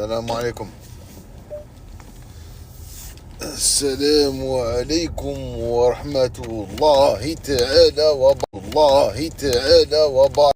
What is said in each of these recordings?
السلام عليكم. السلام عليكم ورحمة الله تعالى وبركاته.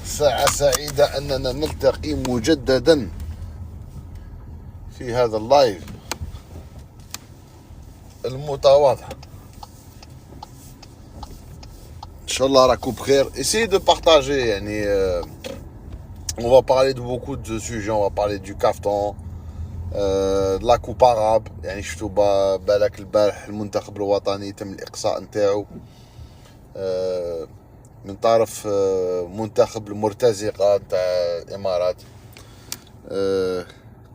ساعة سعيدة أننا نلتقي مجددا في هذا اللايف المتواضع. إن شاء الله راكم بخير. Essayez de partager يعني on va parler de beaucoup de sujets. On va parler du kaftan, de la coupe arabe. يعني شفتوا بالك البارح المنتخب الوطني تم الإقصاء نتاعو من طرف منتخب المرتزقة نتاع الإمارات.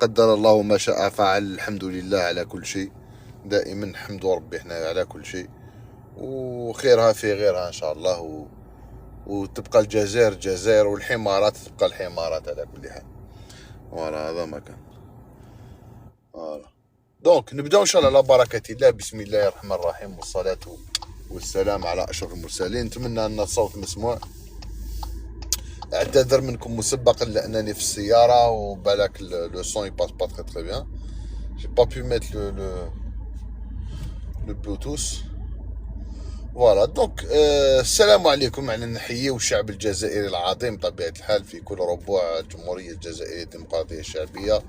قدر الله ما شاء فعل. الحمد لله على كل شيء، دائما نحمد ربي احنا على كل شيء، وخيرها في غيرها إن شاء الله. وتبقى الجزائر جزائر، والحمارات تبقى الحمارات على كل حال. فوالا هذا ما كان. فوالا دونك نبداو ان شاء الله على بركة الله. بسم الله الرحمن الرحيم، والصلاة والسلام على اشرف المرسلين. نتمنى ان الصوت مسموع. اعتذر منكم مسبقا لانني في السيارة وبالك لو سون يباس با تري بيان. جي با بو ميت لو بلوتوث. فوالا دونك السلام عليكم. يعني نحييو الشعب الجزائري العظيم بطبيعة الحال في كل ربوع الجمهورية الجزائرية الديمقراطية الشعبية،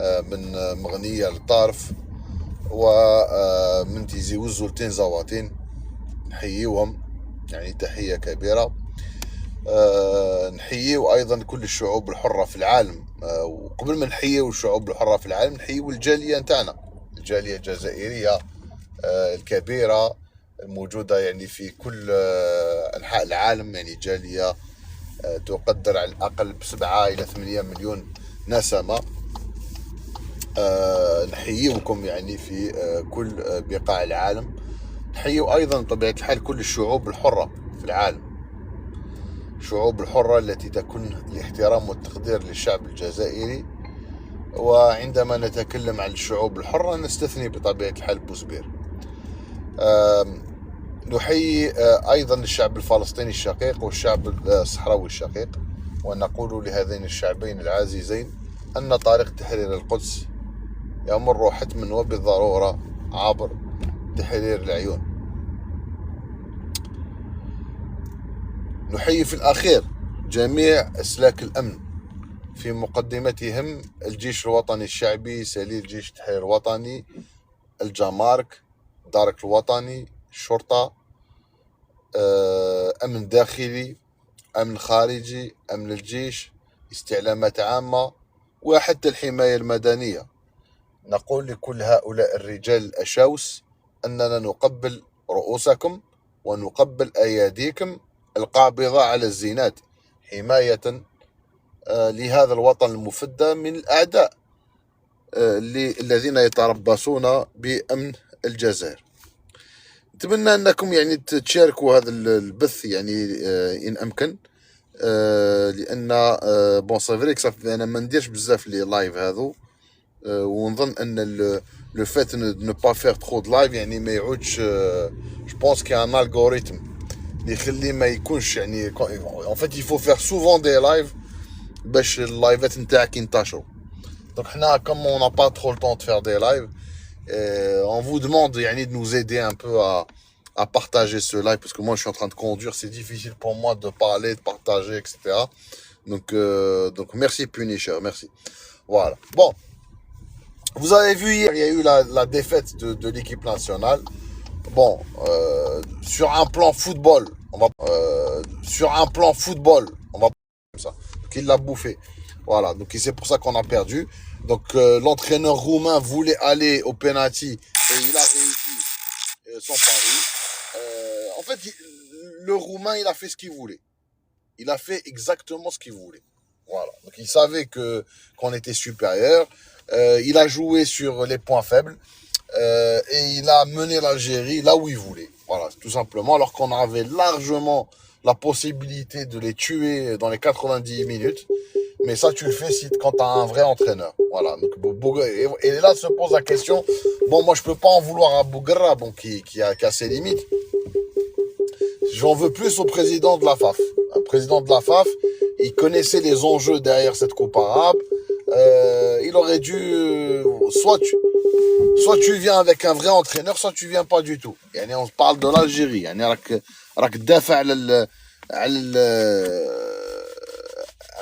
من مغنية لطارف ومن تيزي وزولتين زواتين. نحييوهم يعني تحية كبيرة. نحييو أيضا كل الشعوب الحرة في العالم. وقبل ما نحييو الشعوب الحرة في العالم نحييو الجالية نتاعنا، الجالية الجزائرية الكبيرة الموجودة يعني في كل أنحاء العالم. يعني جالية تقدر على الأقل ب7 إلى 8 مليون نسمة. نحييكم يعني في كل بقاع العالم. نحيي أيضا بطبيعة الحال كل الشعوب الحرة في العالم، الشعوب الحرة التي تكون الاحترام والتقدير للشعب الجزائري. وعندما نتكلم عن الشعوب الحرة نستثني بطبيعة الحال بوزبير. نحيي أيضا الشعب الفلسطيني الشقيق والشعب الصحراوي الشقيق، ونقول لهذين الشعبين العزيزين أن طريق تحرير القدس يمر حتما وبالضرورة عبر تحرير العيون. نحيي في الأخير جميع أسلاك الأمن، في مقدمتهم الجيش الوطني الشعبي، سليل جيش التحرير الوطني، الجمارك، الدرك الوطني، الشرطة، أمن داخلي، أمن خارجي، أمن الجيش، استعلامات عامة، وحتى الحماية المدنية. نقول لكل هؤلاء الرجال الأشاوس أننا نقبل رؤوسكم ونقبل أياديكم القابضة على الزينات، حماية لهذا الوطن المفدى من الأعداء الذين يتربصون بأمن الجزائر. نتمنى أنكم يعني تشاركوا هذا البث يعني إن أمكن، لأن بون سي فري أنا ما نديرش بزاف لي لايف هذو، ونظن أن لو فات نو با فير ترو د لايف يعني ما يعودش. جو بونس كي ان الغوريثم اللي يخلي ما يكونش يعني ان فيت يفو فير سوفون دي لايف باش اللايفات نتاعك ينتشروا. دونك حنا كوم اون نا با ترو لو طون دو فير دي لايف، on vous demande يعني de nous aider un peu à partager ce live, parce que moi je suis en train de conduire, c'est difficile pour moi de parler, de partager, etc. Donc merci Punisher, merci. Voilà. Bon, vous avez vu hier, il y a eu la défaite de l'équipe nationale. Bon, sur un plan football, on va comme ça. Donc il l'a bouffé. Voilà, donc c'est pour ça qu'on a perdu. Donc l'entraîneur roumain voulait aller au penalty et il a réussi son pari. En fait, le roumain, il a fait ce qu'il voulait. Il a fait exactement ce qu'il voulait. Voilà, donc il savait qu'on était supérieur. Il a joué sur les points faibles et il a mené l'Algérie là où il voulait. Voilà, tout simplement, alors qu'on avait largement la possibilité de les tuer dans les 90 minutes. Mais ça, tu le fais quand tu as un vrai entraîneur. Voilà. Donc, et là se pose la question, bon, moi, je peux pas en vouloir à Bouguerra, bon, qui a ses limites. J'en veux plus au président de la FAF. Un président de la FAF, il connaissait les enjeux derrière cette coupe arabe. Il aurait dû, soit tu viens avec un vrai entraîneur, soit tu viens pas du tout. يعني on parle de l'Algérie. يعني راك تدافع على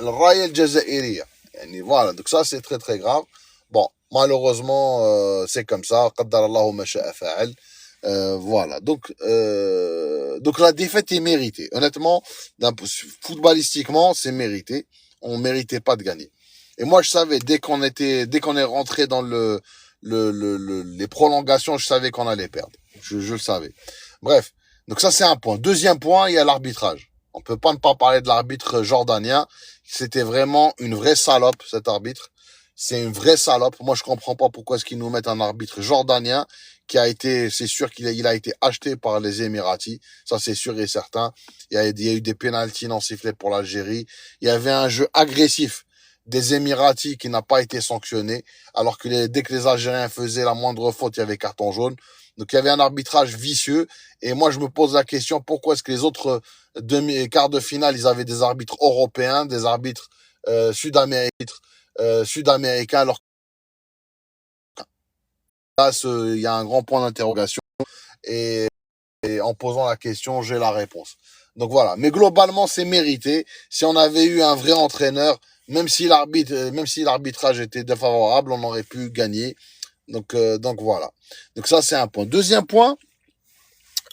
الراية الجزائرية. يعني voilà, donc ça c'est très très grave. Bon, malheureusement c'est comme ça. قدر الله ما شاء فعل. Voilà, donc la défaite est méritée. Honnêtement, footballistiquement, c'est mérité. On méritait pas de gagner. Et moi, je savais dès qu'on est rentré dans les prolongations, je savais qu'on allait perdre. Je le savais. Bref, donc ça c'est un point. Deuxième point, il y a l'arbitrage. On peut pas ne pas parler de l'arbitre jordanien. C'était vraiment une vraie salope, cet arbitre. C'est une vraie salope. Moi, je comprends pas pourquoi est-ce qu'ils nous mettent un arbitre jordanien qui a été, c'est sûr il a été acheté par les Émiratis. Ça, c'est sûr et certain. Il y a eu des pénaltys non sifflés pour l'Algérie. Il y avait un jeu agressif des Émiratis qui n'a pas été sanctionné, alors que dès que les Algériens faisaient la moindre faute, il y avait carton jaune. Donc il y avait un arbitrage vicieux. Et moi, je me pose la question, pourquoi est-ce que les autres quarts de finale, ils avaient des arbitres européens, des arbitres sud-américains, alors que là, il y a un grand point d'interrogation. Et en posant la question, j'ai la réponse. Donc voilà. Mais globalement, c'est mérité. Si on avait eu un vrai entraîneur, même si l'arbitrage était défavorable, on aurait pu gagner. Donc voilà. Donc ça, c'est un point. Deuxième point,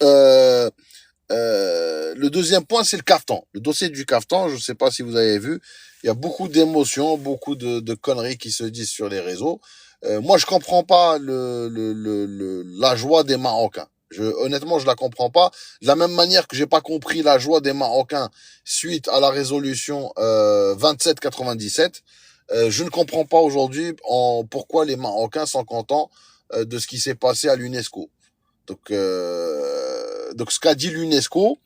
le deuxième point, c'est le caftan. Le dossier du caftan, je ne sais pas si vous avez vu, il y a beaucoup d'émotions, beaucoup de conneries qui se disent sur les réseaux. Moi, je comprends pas la joie des Marocains. Honnêtement, je la comprends pas. De la même manière que j'ai pas compris la joie des Marocains suite à la résolution 2797, je ne comprends pas aujourd'hui pourquoi les Marocains sont contents de ce qui s'est passé à l'UNESCO. Donc ce qu'a dit l'UNESCO,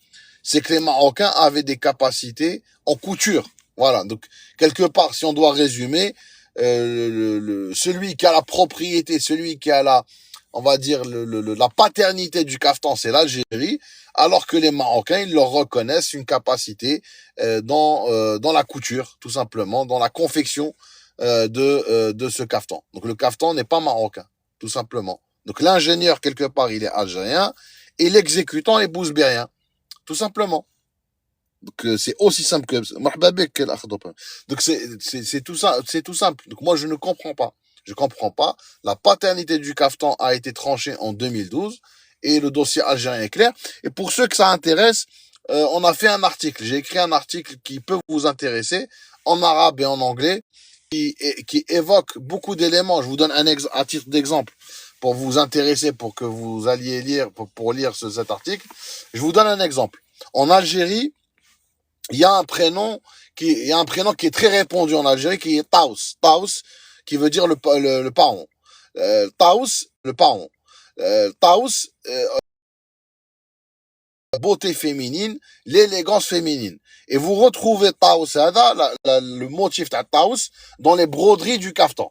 c'est que les Marocains avaient des capacités en couture. Voilà. Donc quelque part, si on doit résumer, celui qui a la propriété, celui qui a on va dire la paternité du caftan, c'est l'Algérie, alors que les Marocains, ils leur reconnaissent une capacité dans la couture, tout simplement, dans la confection de ce caftan. Donc le caftan n'est pas marocain, tout simplement. Donc l'ingénieur, quelque part, il est algérien, et l'exécutant est bouzbérien, tout simplement. Donc c'est aussi simple que ça. Donc c'est tout ça, c'est tout simple. Donc moi je ne comprends pas. Je comprends pas. La paternité du caftan a été tranchée en 2012 et le dossier algérien est clair. Et pour ceux que ça intéresse, on a fait un article. J'ai écrit un article qui peut vous intéresser en arabe et en anglais qui évoque beaucoup d'éléments. Je vous donne à titre d'exemple pour vous intéresser, pour que vous alliez lire, pour lire cet article. Je vous donne un exemple. En Algérie, il y a un prénom qui est très répandu en Algérie, qui est Taous. Taous, qui veut dire le paon. Taous, le paon. Taous, beauté féminine, l'élégance féminine. Et vous retrouvez Taous, le motif de Taous, dans les broderies du caftan.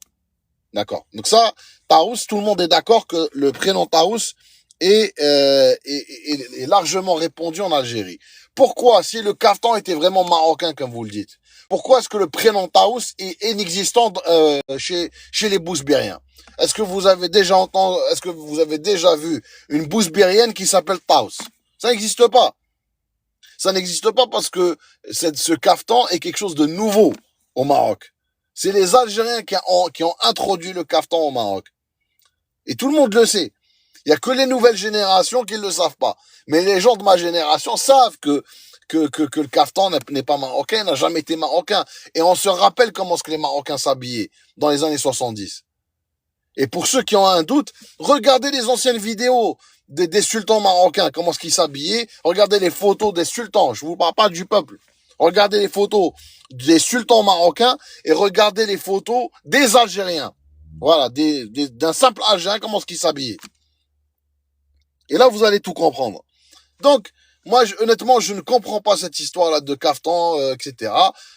D'accord. Donc ça, Taous, tout le monde est d'accord que le prénom Taous est largement répandu en Algérie. Pourquoi, si le caftan était vraiment marocain, comme vous le dites, pourquoi est-ce que le prénom Taous est inexistant chez les Bouzbériens? Est-ce que vous avez déjà vu une Bouzbérienne qui s'appelle Taous? Ça n'existe pas. Ça n'existe pas parce que ce caftan est quelque chose de nouveau au Maroc. C'est les Algériens qui ont introduit le caftan au Maroc. Et tout le monde le sait. Il y a que les nouvelles générations qui ne le savent pas. Mais les gens de ma génération savent que le caftan n'est pas marocain, n'a jamais été marocain. Et on se rappelle comment les Marocains s'habillaient dans les années 70. Et pour ceux qui ont un doute, regardez les anciennes vidéos des sultans marocains, comment est-ce qu'ils s'habillaient. Regardez les photos des sultans. Je vous parle pas du peuple. Regardez les photos des sultans marocains et regardez les photos des Algériens. Voilà, d'un simple Algérien, comment est-ce qu'il s'habillait. Et là, vous allez tout comprendre. Donc, moi, honnêtement, je ne comprends pas cette histoire-là de caftan, etc.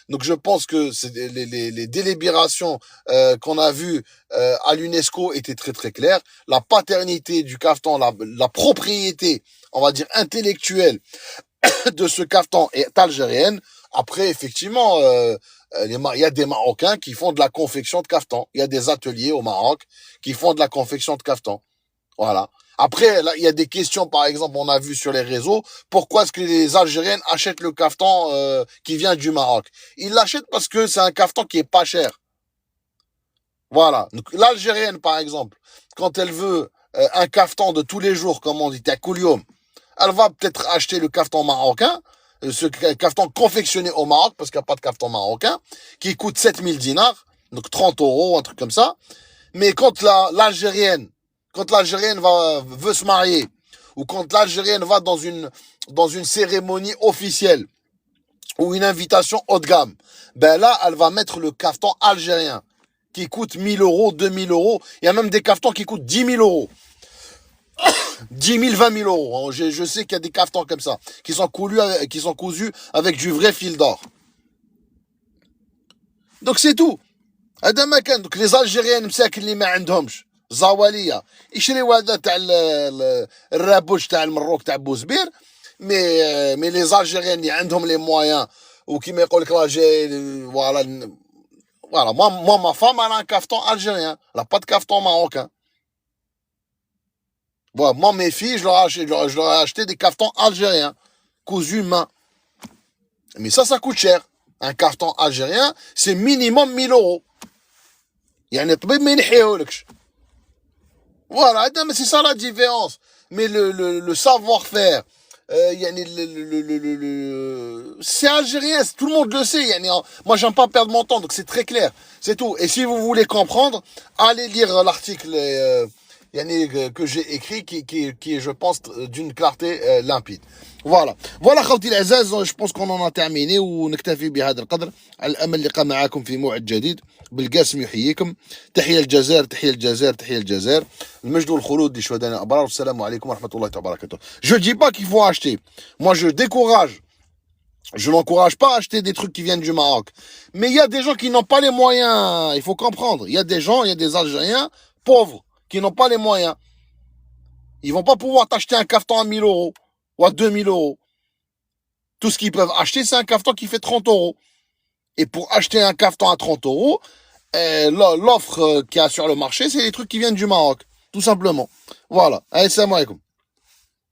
Donc, je pense que les délibérations qu'on a vues à l'UNESCO étaient très, très claires. La paternité du caftan, la propriété, on va dire, intellectuelle de ce caftan est algérienne. Après, effectivement, Il y a des Marocains qui font de la confection de caftan. Il y a des ateliers au Maroc qui font de la confection de caftan. Voilà. Après, là, il y a des questions, par exemple, on a vu sur les réseaux, pourquoi est-ce que les Algériennes achètent le caftan qui vient du Maroc? Ils l'achètent parce que c'est un caftan qui est pas cher. Voilà. Donc, l'Algérienne, par exemple, quand elle veut un caftan de tous les jours, comme on dit, à Koulium, elle va peut-être acheter le caftan marocain, ce caftan confectionné au Maroc, parce qu'il n'y a pas de caftan marocain, qui coûte 7000 dinars, donc 30 euros, un truc comme ça. Mais quand l'Algérienne veut se marier, ou quand l'Algérienne va dans une cérémonie officielle, ou une invitation haut de gamme, ben là, elle va mettre le caftan algérien, qui coûte 1000 euros, 2000 euros. Il y a même des caftans qui coûtent 10 000 euros. 10 000, 20 000 euros. Je sais qu'il y a des caftans comme ça, qui sont cousus avec du vrai fil d'or. Donc c'est tout. هذا ما كان. Donc les Algériens مساكن اللي ما عندهمش زواليه يشريوا هذا تاع الرابوش تاع المروك تاع بوزبير. مي لي Algériens اللي عندهم لي مويان وكيما يقول لك راجي فوالا. Voilà, ma femme, elle a un caftan algérien. Elle n'a pas de caftan marocain. Voilà, moi, mes filles, je leur ai acheté des caftans algériens, cousus main. Mais ça coûte cher. Un caftan algérien, c'est minimum 1000 euros. يعني طبيب ما ينحيهولكش. Voilà, c'est ça la différence. Mais le savoir-faire, c'est algérien, tout le monde le sait. Moi, j'aime pas perdre mon temps, donc c'est très clair. C'est tout. Et si vous voulez comprendre, allez lire l'article que j'ai écrit, qui est, je pense, d'une clarté limpide. Voilà خوتي العزاز, je pense qu'on en a terminé ونكتفي بهذا القدر. على الامل اللقاء معاكم في موعد جديد. بالقاسم يحييكم. تحية الجزائر, تحية الجزائر, تحية الجزائر. المجد والخلود لشهداء الابرار. والسلام عليكم ورحمة الله وبركاته. Je dis pas qu'il faut acheter. Moi, je n'encourage pas à acheter des trucs qui viennent du Maroc. Mais il y a des gens qui n'ont pas les moyens. Il faut comprendre. Il y a des Algériens pauvres qui n'ont pas les moyens. Ils vont pas pouvoir t'acheter un caftan à 1000 euros ou à 2000 euros. Tout ce qu'ils peuvent acheter, c'est un caftan qui fait 30 euros. Et pour acheter un caftan à 30 euros, l'offre qu'il y a sur le marché, c'est les trucs qui viennent du Maroc. Tout simplement. Voilà. Allez, salam alaikum.